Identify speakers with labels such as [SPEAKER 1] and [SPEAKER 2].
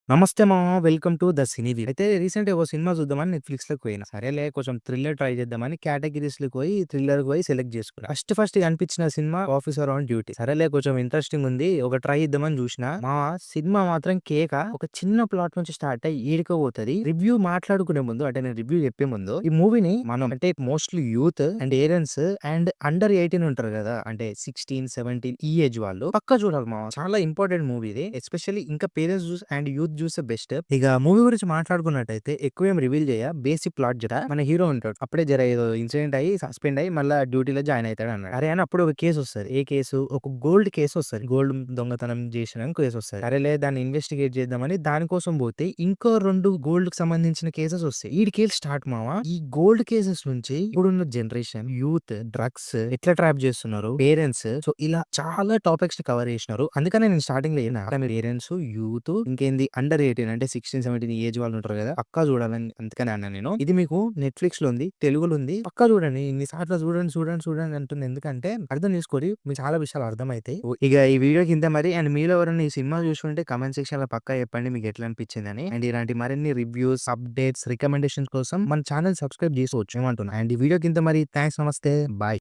[SPEAKER 1] నమస్తే మామ. Welcome to the సినీవీ. అయితే రీసెంట్‌గా ఓ సినిమా చూద్దామని నెట్‌ఫ్లిక్స్‌లోకి పోయినా. సరేలే కొంచెం థ్రిల్లర్ ట్రై చేద్దామని కేటగిరీస్‌లోకి పోయి థ్రిల్లర్‌కి పోయి సెలెక్ట్ చేసుకున్నా. ఫస్ట్ అనిపించిన సినిమా 'ఆఫీసర్ ఆన్ డ్యూటీ'. సరేలే కొంచెం ఇంట్రెస్టింగ్ ఉంది. ఒక ట్రై ఇద్దామని చూసినా. మామ సినిమా మాత్రం కేక. ఒక చిన్న ప్లాట్ నుంచి స్టార్ట్ అయ్యి ఈడీకి పోతది. రివ్యూ మాట్లాడుకునే ముందు అంటే నేను రివ్యూ చెప్పే ముందు ఈ మూవీని మనం అంటే మోస్ట్‌లీ యూత్ అండ్ ఏరియన్స్ అండ్ అండర్ 18 ఉంటారు కదా! అంటే 16, 17 ఈ ఏజ్ వాళ్ళు పక్కా చూడాలి మామ. చాలా ఇంపార్టెంట్ మూవీ ఇది. ఎస్పెషల్లీ ఇంకా పేరెంట్స్ చూసి అండ్ యూత్ చూస్తే బెస్ట్. ఇక మూవీ గురించి మాట్లాడుకున్నట్టయితే ఎక్కువేం రివీల్ చేయ. బేసిక్ ప్లాట్ జర మన హీరో ఉంటాడు. అప్పుడే జర ఏదో ఇన్సిడెంట్ అయ్యి సస్పెండ్ అయ్యి మళ్ళా డ్యూటీలో జాయిన్ అయితాడు అన్నాడు. అరే అని అప్పుడు ఒక కేసు వస్తది. ఏ కేసు? ఒక గోల్డ్ కేసు వస్తది. గోల్డ్ దొంగతనం చేసిన కేసు వస్తది. సరేలే దాన్ని ఇన్వెస్టిగేట్ చేద్దామని దానికోసం పోతే ఇంకో 2 గోల్డ్ కి సంబంధించిన కేసెస్ వస్తాయి. ఈడికేసి స్టార్ట్ మావా. ఈ గోల్డ్ కేసెస్ నుంచి ఇప్పుడున్న జనరేషన్ యూత్ డ్రగ్స్ ఎట్లా ట్రాప్ చేస్తున్నారు, పేరెంట్స్ సో ఇలా చాలా టాపిక్స్ కవర్ చేసినారు. అందుకనే నేను స్టార్టింగ్ లో ఏనా మీరు పేరెంట్స్ యూత్ ఇంకేంది అండర్ 18 అంటే 16, 17 ఏజ్ వాళ్ళు ఉంటారు కదా పక్కా చూడాలని అందుకనే అన్నా నేను. ఇది మీకు నెట్‌ఫ్లిక్స్ లో ఉంది, తెలుగులో ఉంది. పక్కా చూడండి. ఇన్ని సార్లు చూడండి అంటుంది. ఎందుకంటే అర్థం చేసుకోరి మీకు చాలా విషయాలు అర్థమైతాయి. ఇక ఈ వీడియో కింద మరి అండ్ మీలో ఎవరైనా ఈ సినిమా చూసుంటే కామెంట్ సెక్షన్ లో పక్కా చెప్పండి మీకు ఎట్లా అనిపించిందని. అండ్ ఇలాంటి మరిన్ని రివ్యూస్, అప్డేట్స్, రికమెండేషన్స్ కోసం మన ఛానల్ సబ్స్క్రైబ్ చేసుకోవచ్చు ఏమంటున్నా. అండ్ ఈ వీడియో కింద మరి థాంక్స్, నమస్తే, బాయ్.